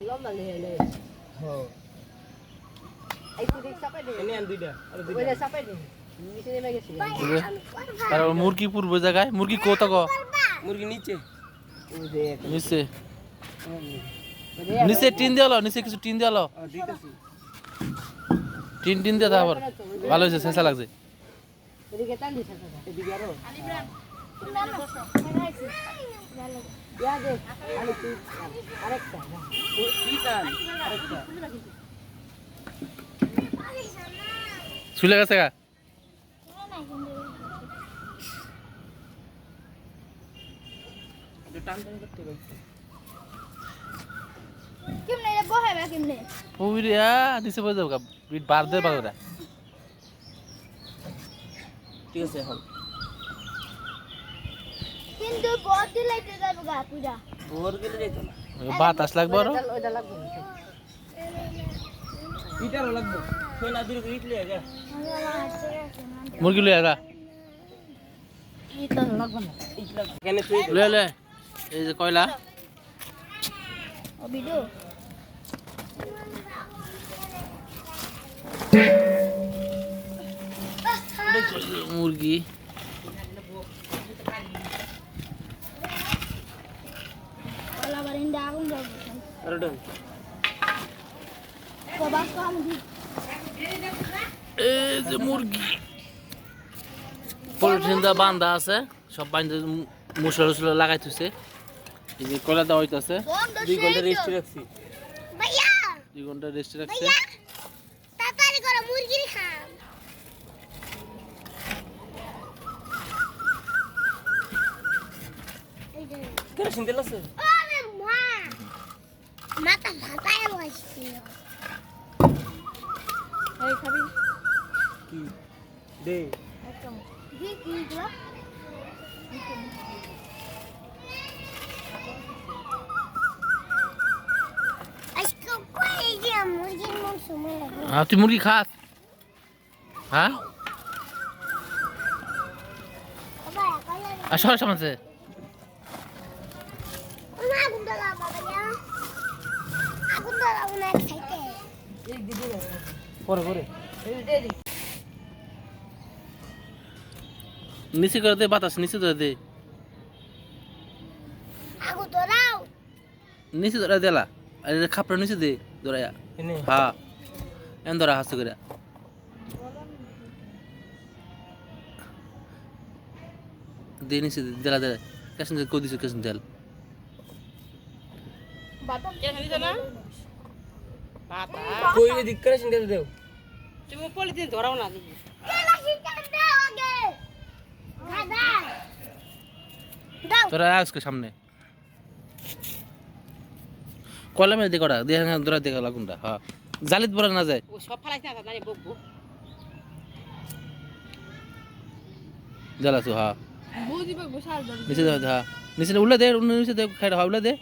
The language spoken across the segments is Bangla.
লম্বা লে হ্যাঁ এই তুই চাপে দে এনে আন দুইটা আর ওই দুইটা চাপে দে নিচে নেমে গেছি আর মুরগি পূর্ব জায়গায় মুরগি কোথা গো মুরগি নিচে ওই যে নিচে নিচে টিন দিয়ালো নিচে কিছু টিন দিয়ালো দিতেছি টিন টিন দিয়ে তারপর ভালো হয়েছে শেষা লাগছে এদিকে টান দিছ এদিকে আরো ইয়া দে আরে তুই আরেকটা কি টান আরেকটা শুলে গেছে গা একটু টান টান করতে হবে কেমনে রে বহাইবা কেমনে পুরিয়া নিচে বসে যাবো বিট বার দে বাগরা ঠিক আছে এখন কিন্তু বহুত দিলাইতে যাবো গা পুরা ভোর গেলে যেত না বাতাস লাগবে আরো ওইটা লাগবে ইটারও লাগবে তুই না দিলে ইট লিয়ে যা মুরগি লয়ে আগা এটা লাগবে না ইট লাগবে কেন তুই লয়ে লয়ে এই যে কয়লা ও ভিডিও মুরগি ওলা বারিন্দা আগুন যাবো আর ডান বাবা কাম দি এই যে মুরগি পলিথিন দা বান্ধা আছে সব বান্ধা মশলা লাগাই থুছে এই যে কয়লা দেওয়া হইতাছে 2 ঘন্টা রেস্ট রাখছি ভাইয়া 2 ঘন্টা রেস্ট রাখছে ভাইয়া তাড়াতাড়ি করে মুরগি খাম কেরোসিন তেল আছে আরে মা মাথা ফাটায় বসছি এই খাবি কি দে একদম দি কি গুলো আজকে কই যে মুরগির মাংস মনে লাগে তুই মুরগি খাস হ্যাঁ বাবা কইলা আর সর সামনে আগুন দাও বাবা আগুন দাও না খাইতে এই দিদি পরে পরে এই দে দি নিচে করে দে বাতাস নিচে ধরে দে আগুন দাও নিচে ধরে দেলা আর খাপড়া নিচে দে ধরায়া এনে হ্যাঁ এন ধরা হাসতে করে দে নিচে দেলা দেলা কেসন কদিছ কেসন দেল বাটা কেন দিছ না বাটা কই এদিক কেরোসিন তেল দেও তুমি পলিথিন ধরাও না দিদি কেলা শিকার দাও আগে দাদা দাও তোরা আজকে সামনে কয়লা মেরে দেখো দিয়ে ধরা দেখা লাগুনটা হ্যাঁ জালিত বলা না যায় ও সব ফালাইছ না জানি বকবো জ্বালাছো হ্যাঁ বুঝি বকবো সাল দাও নিচে দে হ্যাঁ নিচে উল্লা দে নিচে দে খাই হ্যাঁ উল্লা দে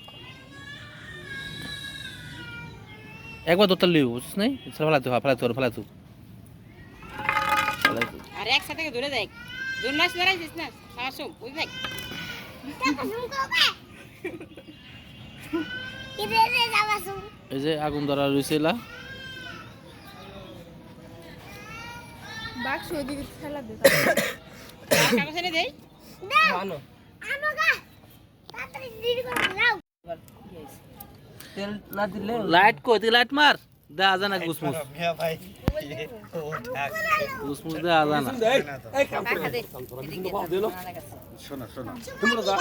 একবার দোতাল লিও বুঝছিস নাই ফালাতো হ্যাঁ ফালাতো আর একসাথে ধরে দেখ জোর নাচ ধরাইছিস না সাহস ওই দেখ টাকা ঝুমকো বে ইরে রে যাবাসু এই যে আগুন ধরা রইছেলা বাক্স ওইদিকে ফেলা দে কাগজ এনে দেই দাও আনো আমগা তাড়াতাড়ি দেরি করে দাও তেল না দিলে লাইট কই তুই লাইট মার দে আজানা গুসমুস মিয়া ভাই গুসমুস দে আজানা এই কাম করে রাখা দে কিন্তু বাদ দিলো শোনা শোনা তোমরা যা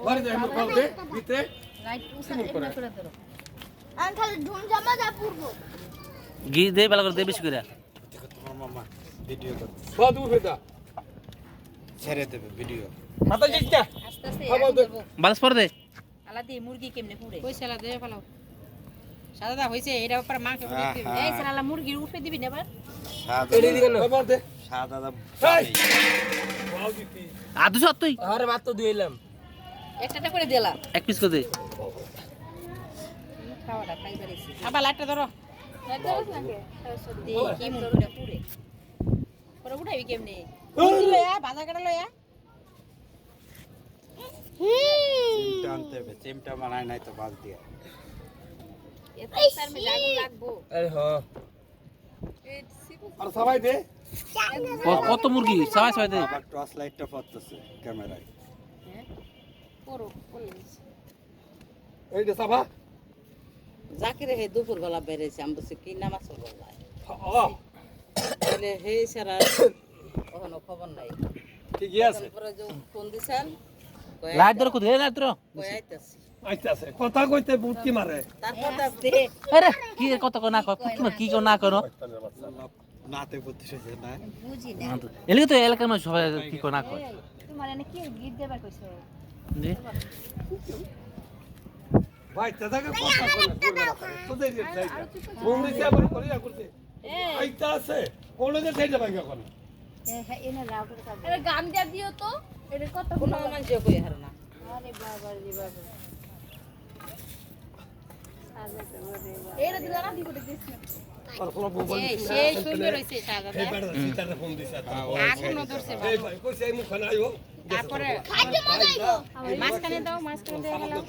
বাড়ি যাই আমরা বাদ দে ভিতরে লাইট উসানে এমনি করে ধরো আমি খালি ঝুম জামা যা পরবো ঘি দে ভালো করে দে বেশি করে দেখো তোমার মামা ভিডিও করে বাদ উঠে দা ছেড়ে দেবে ভিডিও মাথা জিজ্ঞা আস্তে আস্তে খাবার এখন দে। দেবো বালাস পর দে আলাদি মুরগি কেমনে পুড়ে কই সালা দে ফেলাও সাদা হইছে এটা ব্যাপারে মাংস পুড়ে হ্যাঁ, দিবি হ্যাঁ। এই সালা মুরগির উপরে দিবি না এবার সাদা এড়ে দিকে না বাদ দে সাদা এই! বাও দিতি আদু সত তুই আরে ভাত তো দিলাম একটা করে দিলা এক পিস করে দে খাওয়াটা খাই পারিস আবার লাইটটা ধরো লাইট ধরো না দে কি মুরগিটা পুড়ে পরে উঠাইবি কেমনে লয়া ভাজা কাটা লয়া চিমটা আনতে হবে চিমটা বানায় নাই তো বাদ দিয়ে এত তার মে লাগু লাগবো এই হ আর সবাই দে কত মুরগি সবাই সবাই দে আবার টর্চ লাইটটা পড়তেছে ক্যামেরায় করো বলিস এই যে সাবা জাকিরে হে দুপুর বেলা বেড়েছে আমি বলছি কি নামাজ পড়বো ও তাহলে হে সারা কখনো খবর নাই ঠিকই আছে তারপরে যে ফোন দিছেন লাইট ধরো কোথায় লাইট ধরো কই আইতাছি আইতাছে কথা কইতে বুটকি মারে তারপর আরে কি কত না কর কি না করো নাতে পড়তেছে না বুঝি না এলাকা তো এলাকার মানুষ সবাই কি না কর তোমার এনে কি গীত দেবার কইছো জি ভাই দাদাকে কথা কইনা তোদের ফোন দিছে আবার করিয়া করতে আইতা আছে কোন যে সাইডে ভাই এখন এনে রাও করে কাজ আরে গান দিয়া দিও তো এটা কত কোনো মানুষ কই হার না আরে বাবা রে বাবা এরা দিলা না দিব দিস আর কোন মোবাইল এই সেই সুন্দর হইছে সাদা এই বেটা সিটারে ফোন দিছে আগুন ধরছে এই ভাই কইছে এই মুখ না আইও তারপরে মাঝখানে দাও মাঝখানে দিয়ে গেলাম